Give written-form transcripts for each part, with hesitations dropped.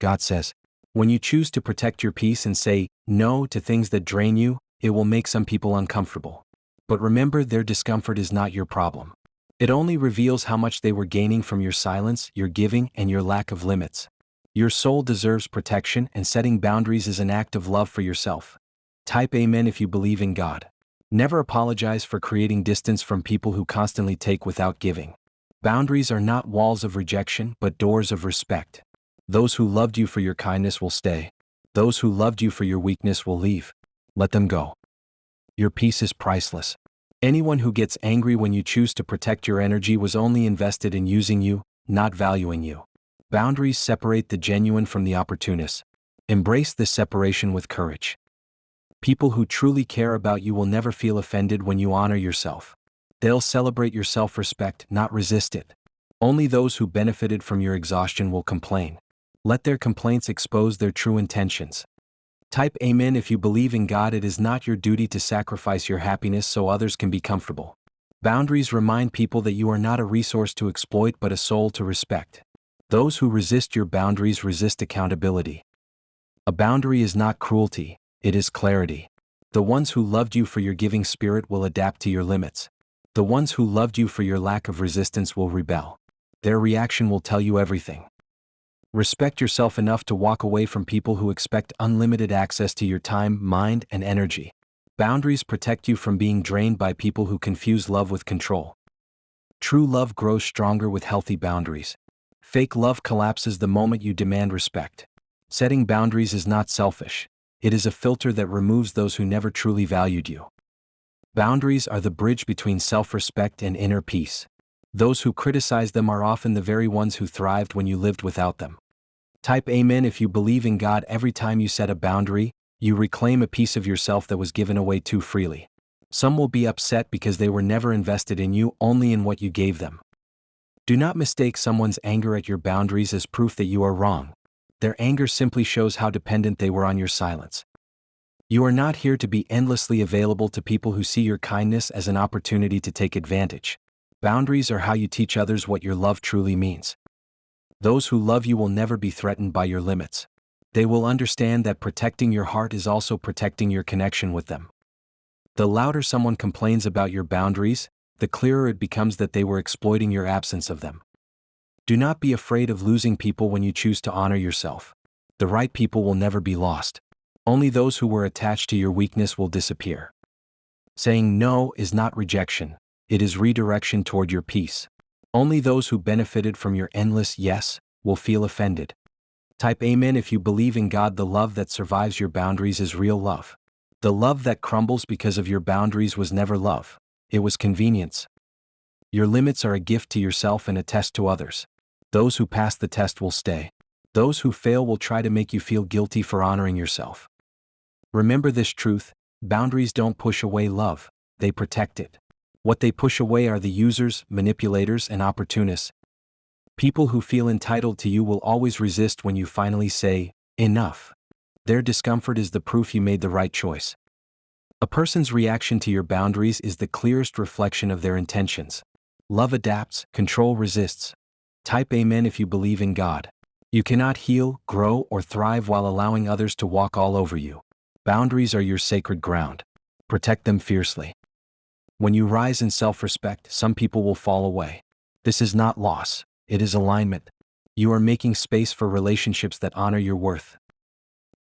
God says, when you choose to protect your peace and say no to things that drain you, it will make some people uncomfortable. But remember, their discomfort is not your problem. It only reveals how much they were gaining from your silence, your giving, and your lack of limits. Your soul deserves protection, and setting boundaries is an act of love for yourself. Type Amen if you believe in God. Never apologize for creating distance from people who constantly take without giving. Boundaries are not walls of rejection, but doors of respect. Those who loved you for your kindness will stay. Those who loved you for your weakness will leave. Let them go. Your peace is priceless. Anyone who gets angry when you choose to protect your energy was only invested in using you, not valuing you. Boundaries separate the genuine from the opportunist. Embrace this separation with courage. People who truly care about you will never feel offended when you honor yourself. They'll celebrate your self-respect, not resist it. Only those who benefited from your exhaustion will complain. Let their complaints expose their true intentions. Type Amen if you believe in God. It is not your duty to sacrifice your happiness so others can be comfortable. Boundaries remind people that you are not a resource to exploit but a soul to respect. Those who resist your boundaries resist accountability. A boundary is not cruelty, it is clarity. The ones who loved you for your giving spirit will adapt to your limits. The ones who loved you for your lack of resistance will rebel. Their reaction will tell you everything. Respect yourself enough to walk away from people who expect unlimited access to your time, mind, and energy. Boundaries protect you from being drained by people who confuse love with control. True love grows stronger with healthy boundaries. Fake love collapses the moment you demand respect. Setting boundaries is not selfish. It is a filter that removes those who never truly valued you. Boundaries are the bridge between self-respect and inner peace. Those who criticize them are often the very ones who thrived when you lived without them. Type Amen if you believe in God. Every time you set a boundary, you reclaim a piece of yourself that was given away too freely. Some will be upset because they were never invested in you, only in what you gave them. Do not mistake someone's anger at your boundaries as proof that you are wrong. Their anger simply shows how dependent they were on your silence. You are not here to be endlessly available to people who see your kindness as an opportunity to take advantage. Boundaries are how you teach others what your love truly means. Those who love you will never be threatened by your limits. They will understand that protecting your heart is also protecting your connection with them. The louder someone complains about your boundaries, the clearer it becomes that they were exploiting your absence of them. Do not be afraid of losing people when you choose to honor yourself. The right people will never be lost. Only those who were attached to your weakness will disappear. Saying no is not rejection, it is redirection toward your peace. Only those who benefited from your endless yes will feel offended. Type Amen if you believe in God. The love that survives your boundaries is real love. The love that crumbles because of your boundaries was never love. It was convenience. Your limits are a gift to yourself and a test to others. Those who pass the test will stay. Those who fail will try to make you feel guilty for honoring yourself. Remember this truth: boundaries don't push away love, they protect it. What they push away are the users, manipulators, and opportunists. People who feel entitled to you will always resist when you finally say, enough. Their discomfort is the proof you made the right choice. A person's reaction to your boundaries is the clearest reflection of their intentions. Love adapts, control resists. Type Amen if you believe in God. You cannot heal, grow, or thrive while allowing others to walk all over you. Boundaries are your sacred ground. Protect them fiercely. When you rise in self-respect, some people will fall away. This is not loss, it is alignment. You are making space for relationships that honor your worth.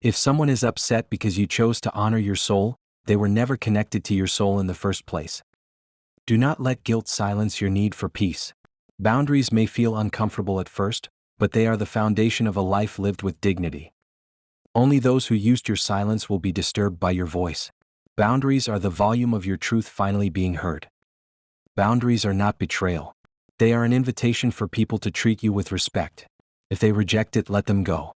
If someone is upset because you chose to honor your soul, they were never connected to your soul in the first place. Do not let guilt silence your need for peace. Boundaries may feel uncomfortable at first, but they are the foundation of a life lived with dignity. Only those who used your silence will be disturbed by your voice. Boundaries are the volume of your truth finally being heard. Boundaries are not betrayal. They are an invitation for people to treat you with respect. If they reject it, let them go.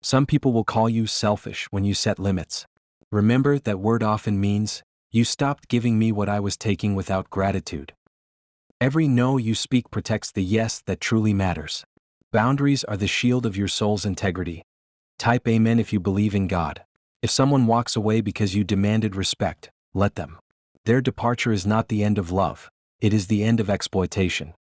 Some people will call you selfish when you set limits. Remember, that word often means, you stopped giving me what I was taking without gratitude. Every no you speak protects the yes that truly matters. Boundaries are the shield of your soul's integrity. Type Amen if you believe in God. If someone walks away because you demanded respect, let them. Their departure is not the end of love, it is the end of exploitation.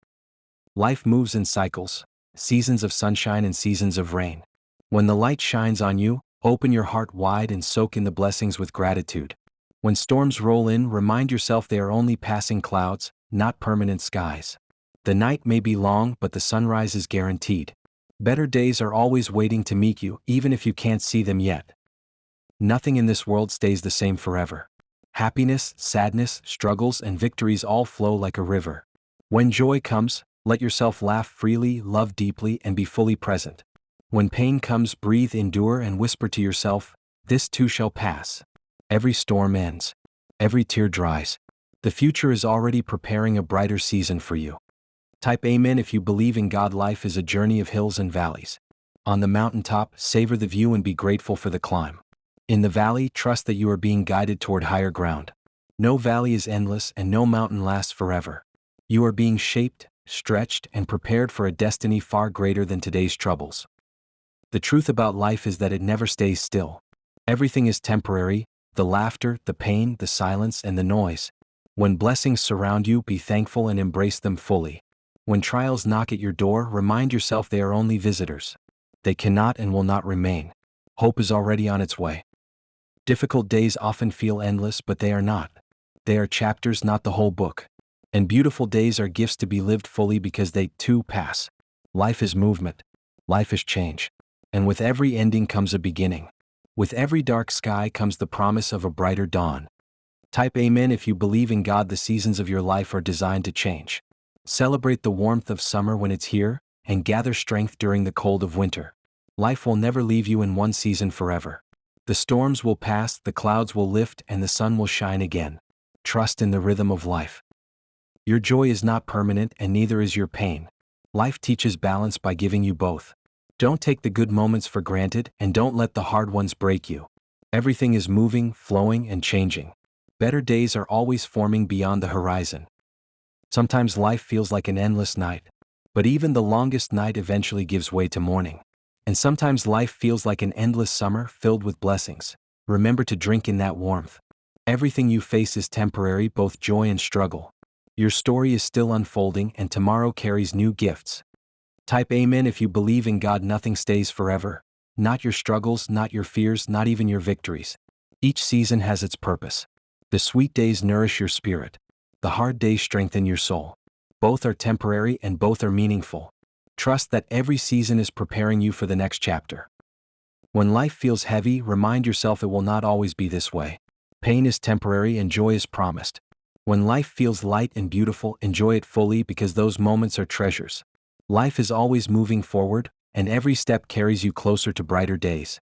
Life moves in cycles, seasons of sunshine and seasons of rain. When the light shines on you, open your heart wide and soak in the blessings with gratitude. When storms roll in, remind yourself they are only passing clouds, not permanent skies. The night may be long, but the sunrise is guaranteed. Better days are always waiting to meet you, even if you can't see them yet. Nothing in this world stays the same forever. Happiness, sadness, struggles, and victories all flow like a river. When joy comes, let yourself laugh freely, love deeply, and be fully present. When pain comes, breathe, endure, and whisper to yourself, "This too shall pass." Every storm ends. Every tear dries. The future is already preparing a brighter season for you. Type Amen if you believe in God. Life is a journey of hills and valleys. On the mountaintop, savor the view and be grateful for the climb. In the valley, trust that you are being guided toward higher ground. No valley is endless and no mountain lasts forever. You are being shaped, stretched, and prepared for a destiny far greater than today's troubles. The truth about life is that it never stays still. Everything is temporary: the laughter, the pain, the silence, and the noise. When blessings surround you, be thankful and embrace them fully. When trials knock at your door, remind yourself they are only visitors. They cannot and will not remain. Hope is already on its way. Difficult days often feel endless, but they are not. They are chapters, not the whole book. And beautiful days are gifts to be lived fully because they, too, pass. Life is movement. Life is change. And with every ending comes a beginning. With every dark sky comes the promise of a brighter dawn. Type Amen if you believe in God. The seasons of your life are designed to change. Celebrate the warmth of summer when it's here, and gather strength during the cold of winter. Life will never leave you in one season forever. The storms will pass, the clouds will lift, and the sun will shine again. Trust in the rhythm of life. Your joy is not permanent, and neither is your pain. Life teaches balance by giving you both. Don't take the good moments for granted, and don't let the hard ones break you. Everything is moving, flowing, and changing. Better days are always forming beyond the horizon. Sometimes life feels like an endless night, but even the longest night eventually gives way to morning. And sometimes life feels like an endless summer filled with blessings. Remember to drink in that warmth. Everything you face is temporary, both joy and struggle. Your story is still unfolding, and tomorrow carries new gifts. Type Amen if you believe in God. Nothing stays forever. Not your struggles, not your fears, not even your victories. Each season has its purpose. The sweet days nourish your spirit. The hard days strengthen your soul. Both are temporary and both are meaningful. Trust that every season is preparing you for the next chapter. When life feels heavy, remind yourself it will not always be this way. Pain is temporary and joy is promised. When life feels light and beautiful, enjoy it fully because those moments are treasures. Life is always moving forward, and every step carries you closer to brighter days.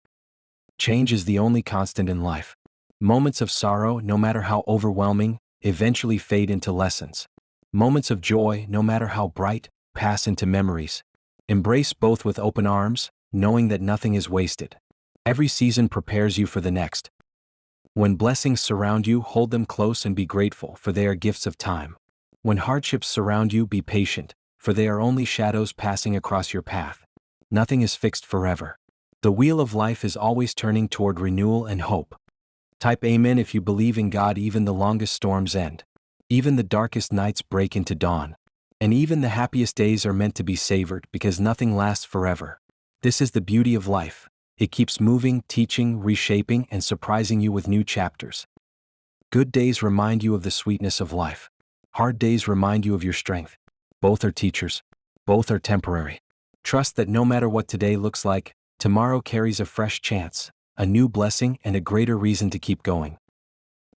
Change is the only constant in life. Moments of sorrow, no matter how overwhelming, eventually fade into lessons. Moments of joy, no matter how bright, pass into memories. Embrace both with open arms, knowing that nothing is wasted. Every season prepares you for the next. When blessings surround you, hold them close and be grateful, for they are gifts of time. When hardships surround you, be patient, for they are only shadows passing across your path. Nothing is fixed forever. The wheel of life is always turning toward renewal and hope. Type Amen if you believe in God. Even the longest storms end. Even the darkest nights break into dawn. And even the happiest days are meant to be savored because nothing lasts forever. This is the beauty of life. It keeps moving, teaching, reshaping, and surprising you with new chapters. Good days remind you of the sweetness of life. Hard days remind you of your strength. Both are teachers. Both are temporary. Trust that no matter what today looks like, tomorrow carries a fresh chance, a new blessing, and a greater reason to keep going.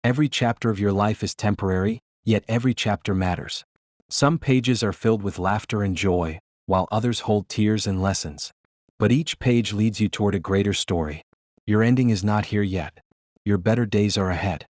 Every chapter of your life is temporary, yet every chapter matters. Some pages are filled with laughter and joy, while others hold tears and lessons. But each page leads you toward a greater story. Your ending is not here yet. Your better days are ahead.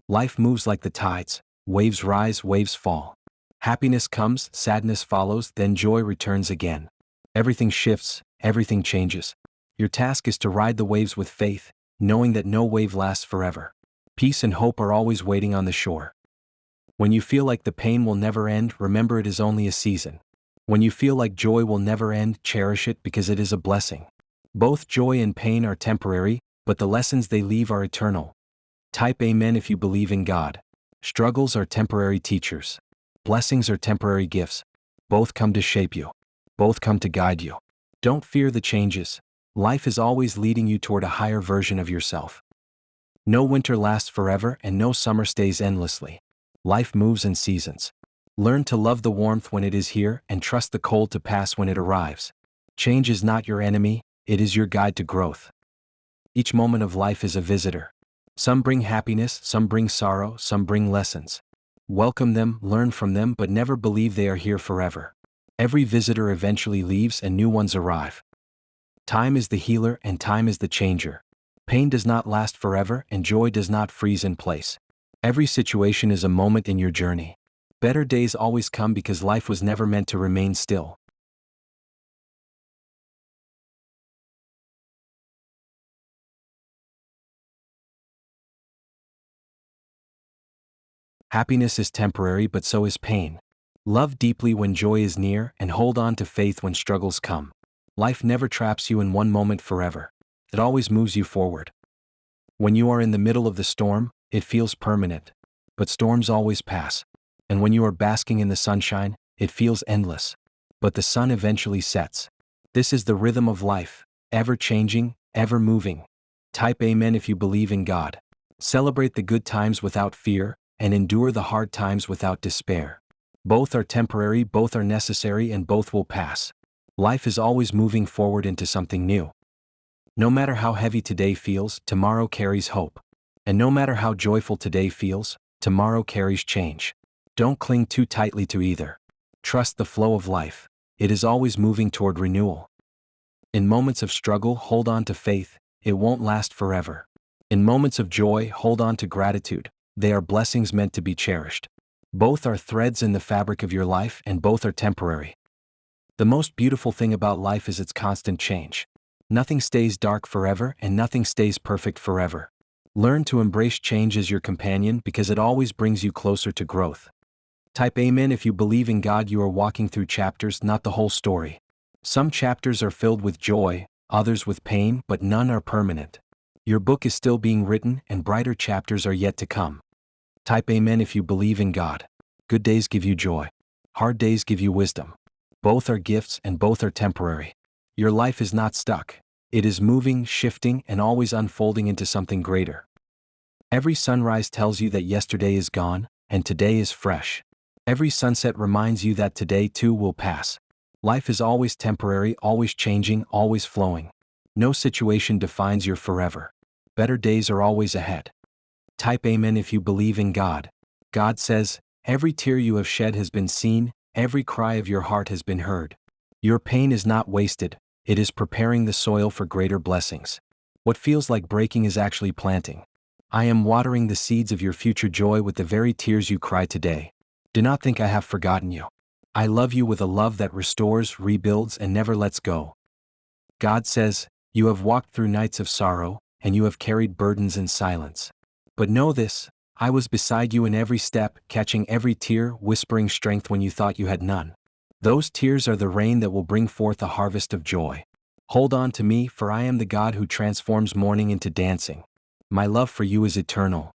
Life moves like the tides. Waves rise, waves fall. Happiness comes, sadness follows, then joy returns again. Everything shifts, everything changes. Your task is to ride the waves with faith, knowing that no wave lasts forever. Peace and hope are always waiting on the shore. When you feel like the pain will never end, remember it is only a season. When you feel like joy will never end, cherish it because it is a blessing. Both joy and pain are temporary, but the lessons they leave are eternal. Type Amen if you believe in God. Struggles are temporary teachers. Blessings are temporary gifts. Both come to shape you. Both come to guide you. Don't fear the changes. Life is always leading you toward a higher version of yourself. No winter lasts forever and no summer stays endlessly. Life moves in seasons. Learn to love the warmth when it is here and trust the cold to pass when it arrives. Change is not your enemy, it is your guide to growth. Each moment of life is a visitor. Some bring happiness, some bring sorrow, some bring lessons. Welcome them, learn from them, but never believe they are here forever. Every visitor eventually leaves and new ones arrive. Time is the healer and time is the changer. Pain does not last forever and joy does not freeze in place. Every situation is a moment in your journey. Better days always come because life was never meant to remain still. Happiness is temporary, but so is pain. Love deeply when joy is near and hold on to faith when struggles come. Life never traps you in one moment forever. It always moves you forward. When you are in the middle of the storm, it feels permanent. But storms always pass. And when you are basking in the sunshine, it feels endless. But the sun eventually sets. This is the rhythm of life, ever changing, ever moving. Type Amen if you believe in God. Celebrate the good times without fear, and endure the hard times without despair. Both are temporary, both are necessary, and both will pass. Life is always moving forward into something new. No matter how heavy today feels, tomorrow carries hope. And no matter how joyful today feels, tomorrow carries change. Don't cling too tightly to either. Trust the flow of life. It is always moving toward renewal. In moments of struggle, hold on to faith. It won't last forever. In moments of joy, hold on to gratitude. They are blessings meant to be cherished. Both are threads in the fabric of your life and both are temporary. The most beautiful thing about life is its constant change. Nothing stays dark forever and nothing stays perfect forever. Learn to embrace change as your companion because it always brings you closer to growth. Type Amen if you believe in God. You are walking through chapters, not the whole story. Some chapters are filled with joy, others with pain, but none are permanent. Your book is still being written and brighter chapters are yet to come. Type Amen if you believe in God. Good days give you joy. Hard days give you wisdom. Both are gifts and both are temporary. Your life is not stuck. It is moving, shifting, and always unfolding into something greater. Every sunrise tells you that yesterday is gone, and today is fresh. Every sunset reminds you that today too will pass. Life is always temporary, always changing, always flowing. No situation defines your forever. Better days are always ahead. Type Amen if you believe in God. God says, every tear you have shed has been seen, every cry of your heart has been heard. Your pain is not wasted, it is preparing the soil for greater blessings. What feels like breaking is actually planting. I am watering the seeds of your future joy with the very tears you cry today. Do not think I have forgotten you. I love you with a love that restores, rebuilds, and never lets go. God says, you have walked through nights of sorrow, and you have carried burdens in silence. But know this, I was beside you in every step, catching every tear, whispering strength when you thought you had none. Those tears are the rain that will bring forth a harvest of joy. Hold on to me, for I am the God who transforms mourning into dancing. My love for you is eternal.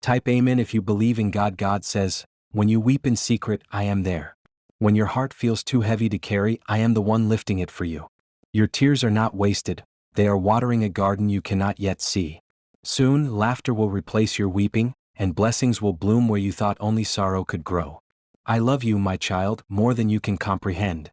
Type Amen if you believe in God. God says, when you weep in secret, I am there. When your heart feels too heavy to carry, I am the one lifting it for you. Your tears are not wasted, they are watering a garden you cannot yet see. Soon, laughter will replace your weeping, and blessings will bloom where you thought only sorrow could grow. I love you, my child, more than you can comprehend.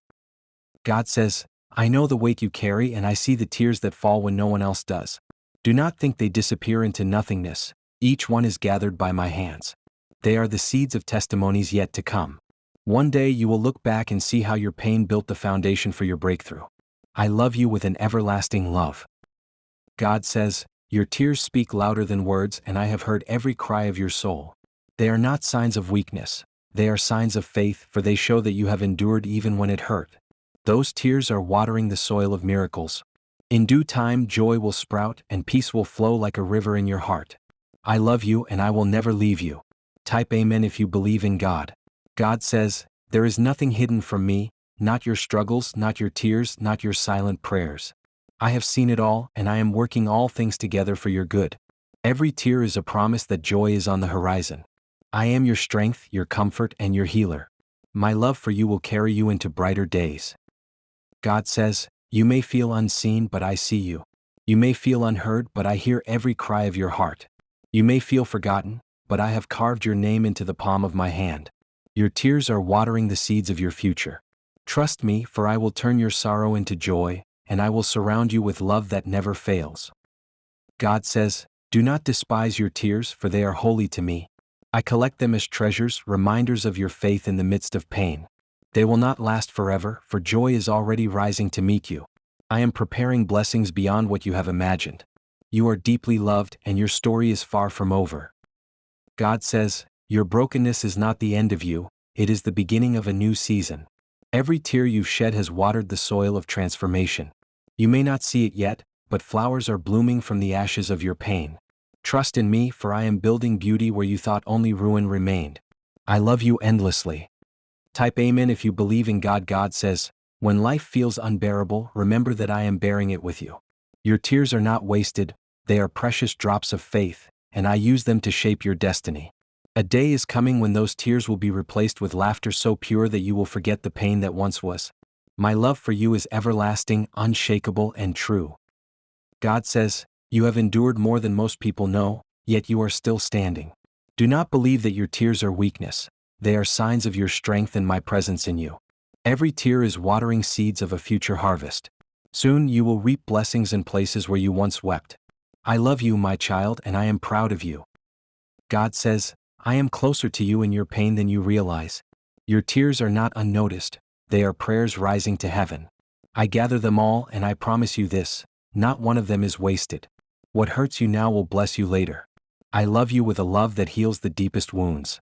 God says, I know the weight you carry and I see the tears that fall when no one else does. Do not think they disappear into nothingness, each one is gathered by my hands. They are the seeds of testimonies yet to come. One day you will look back and see how your pain built the foundation for your breakthrough. I love you with an everlasting love. God says, your tears speak louder than words and I have heard every cry of your soul. They are not signs of weakness, they are signs of faith, for they show that you have endured even when it hurt. Those tears are watering the soil of miracles. In due time joy will sprout and peace will flow like a river in your heart. I love you and I will never leave you. Type Amen if you believe in God. God says, there is nothing hidden from me, not your struggles, not your tears, not your silent prayers. I have seen it all and I am working all things together for your good. Every tear is a promise that joy is on the horizon. I am your strength, your comfort, and your healer. My love for you will carry you into brighter days. God says, You may feel unseen, but I see you. You may feel unheard, but I hear every cry of your heart. You may feel forgotten, but I have carved your name into the palm of my hand. Your tears are watering the seeds of your future. Trust me, for I will turn your sorrow into joy, and I will surround you with love that never fails. God says, do not despise your tears, for they are holy to me. I collect them as treasures, reminders of your faith in the midst of pain. They will not last forever, for joy is already rising to meet you. I am preparing blessings beyond what you have imagined. You are deeply loved, and your story is far from over. God says, your brokenness is not the end of you, it is the beginning of a new season. Every tear you've shed has watered the soil of transformation. You may not see it yet, but flowers are blooming from the ashes of your pain. Trust in me, for I am building beauty where you thought only ruin remained. I love you endlessly. Type Amen if you believe in God. God says, when life feels unbearable, remember that I am bearing it with you. Your tears are not wasted, they are precious drops of faith, and I use them to shape your destiny. A day is coming when those tears will be replaced with laughter so pure that you will forget the pain that once was. My love for you is everlasting, unshakable, and true. God says, you have endured more than most people know, yet you are still standing. Do not believe that your tears are weakness. They are signs of your strength and my presence in you. Every tear is watering seeds of a future harvest. Soon you will reap blessings in places where you once wept. I love you, my child, and I am proud of you. God says, I am closer to you in your pain than you realize. Your tears are not unnoticed, they are prayers rising to heaven. I gather them all, and I promise you this, not one of them is wasted. What hurts you now will bless you later. I love you with a love that heals the deepest wounds.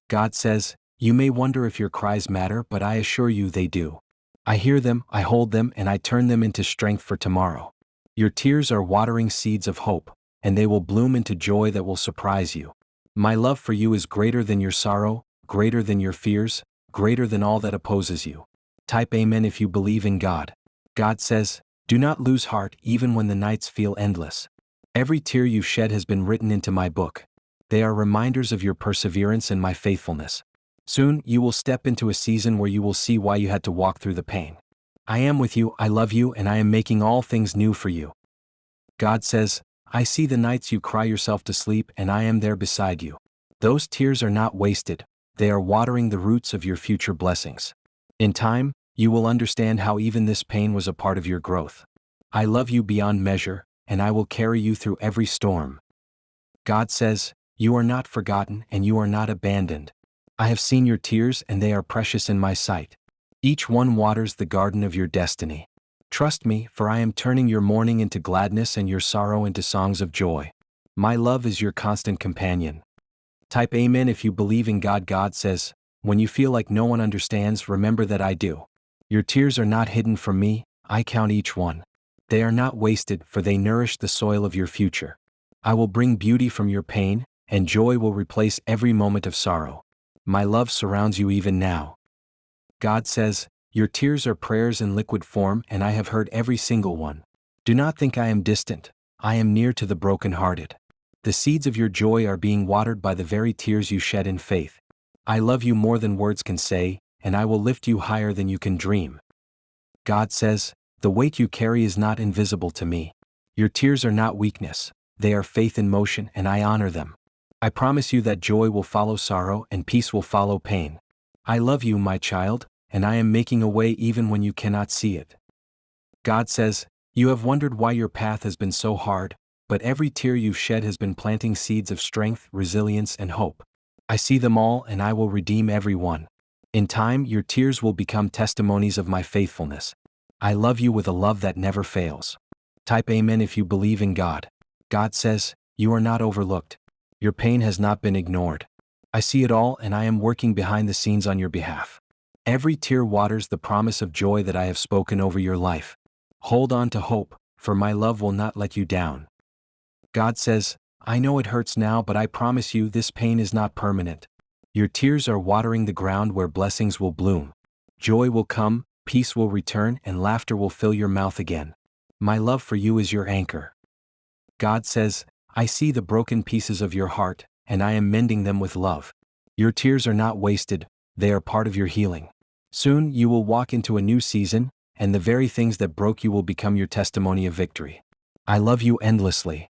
God says, you may wonder if your cries matter, but I assure you they do. I hear them, I hold them, and I turn them into strength for tomorrow. Your tears are watering seeds of hope, and they will bloom into joy that will surprise you. My love for you is greater than your sorrow, greater than your fears, greater than all that opposes you. Type Amen if you believe in God. God says, do not lose heart even when the nights feel endless. Every tear you've shed has been written into my book. They are reminders of your perseverance and my faithfulness. Soon you will step into a season where you will see why you had to walk through the pain. I am with you, I love you, and I am making all things new for you. God says, I see the nights you cry yourself to sleep, and I am there beside you. Those tears are not wasted, they are watering the roots of your future blessings. In time, you will understand how even this pain was a part of your growth. I love you beyond measure, and I will carry you through every storm. God says, you are not forgotten and you are not abandoned. I have seen your tears and they are precious in my sight. Each one waters the garden of your destiny. Trust me, for I am turning your mourning into gladness and your sorrow into songs of joy. My love is your constant companion. Type Amen if you believe in God. God says, when you feel like no one understands, remember that I do. Your tears are not hidden from me, I count each one. They are not wasted, for they nourish the soil of your future. I will bring beauty from your pain, and joy will replace every moment of sorrow. My love surrounds you even now. God says, your tears are prayers in liquid form, and I have heard every single one. Do not think I am distant, I am near to the brokenhearted. The seeds of your joy are being watered by the very tears you shed in faith. I love you more than words can say, and I will lift you higher than you can dream. God says, the weight you carry is not invisible to me. Your tears are not weakness, they are faith in motion, and I honor them. I promise you that joy will follow sorrow and peace will follow pain. I love you, my child, and I am making a way even when you cannot see it. God says, you have wondered why your path has been so hard, but every tear you've shed has been planting seeds of strength, resilience, and hope. I see them all, and I will redeem every one. In time, your tears will become testimonies of my faithfulness. I love you with a love that never fails. Type Amen if you believe in God. God says, you are not overlooked. Your pain has not been ignored. I see it all, and I am working behind the scenes on your behalf. Every tear waters the promise of joy that I have spoken over your life. Hold on to hope, for my love will not let you down. God says, I know it hurts now, but I promise you this pain is not permanent. Your tears are watering the ground where blessings will bloom. Joy will come, peace will return, and laughter will fill your mouth again. My love for you is your anchor. God says, I see the broken pieces of your heart, and I am mending them with love. Your tears are not wasted, they are part of your healing. Soon you will walk into a new season, and the very things that broke you will become your testimony of victory. I love you endlessly.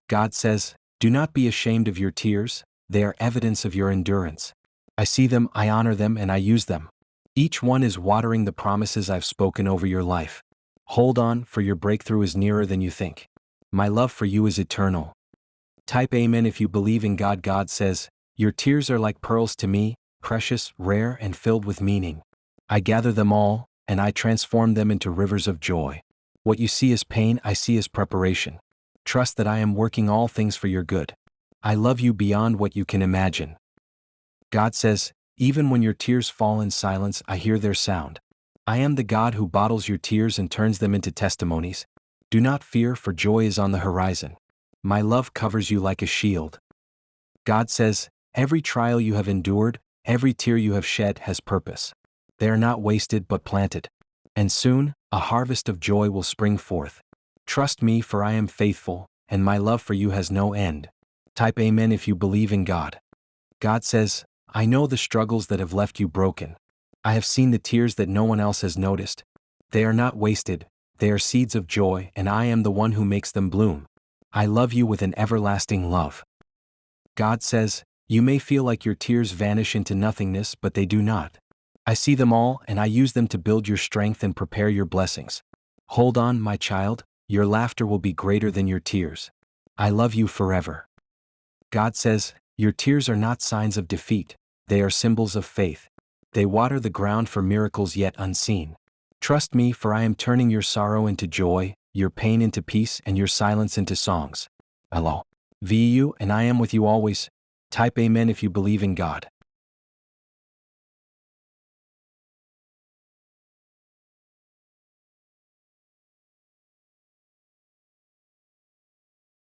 God says, do not be ashamed of your tears, they are evidence of your endurance. I see them, I honor them, and I use them. Each one is watering the promises I've spoken over your life. Hold on, for your breakthrough is nearer than you think. My love for you is eternal. Type Amen if you believe in God. God says, your tears are like pearls to me, precious, rare, and filled with meaning. I gather them all, and I transform them into rivers of joy. What you see as pain, I see as preparation. Trust that I am working all things for your good. I love you beyond what you can imagine. God says, even when your tears fall in silence, I hear their sound. I am the God who bottles your tears and turns them into testimonies. Do not fear, for joy is on the horizon. My love covers you like a shield. God says, every trial you have endured, every tear you have shed has purpose. They are not wasted but planted. And soon, a harvest of joy will spring forth. Trust me, for I am faithful, and my love for you has no end. Type Amen if you believe in God. God says, I know the struggles that have left you broken. I have seen the tears that no one else has noticed. They are not wasted, they are seeds of joy, and I am the one who makes them bloom. I love you with an everlasting love. God says, you may feel like your tears vanish into nothingness, but they do not. I see them all, and I use them to build your strength and prepare your blessings. Hold on, my child, your laughter will be greater than your tears. I love you forever. God says, your tears are not signs of defeat, they are symbols of faith. They water the ground for miracles yet unseen. Trust me, for I am turning your sorrow into joy, your pain into peace, and your silence into songs. I love you, and I am with you always. Type Amen if you believe in God.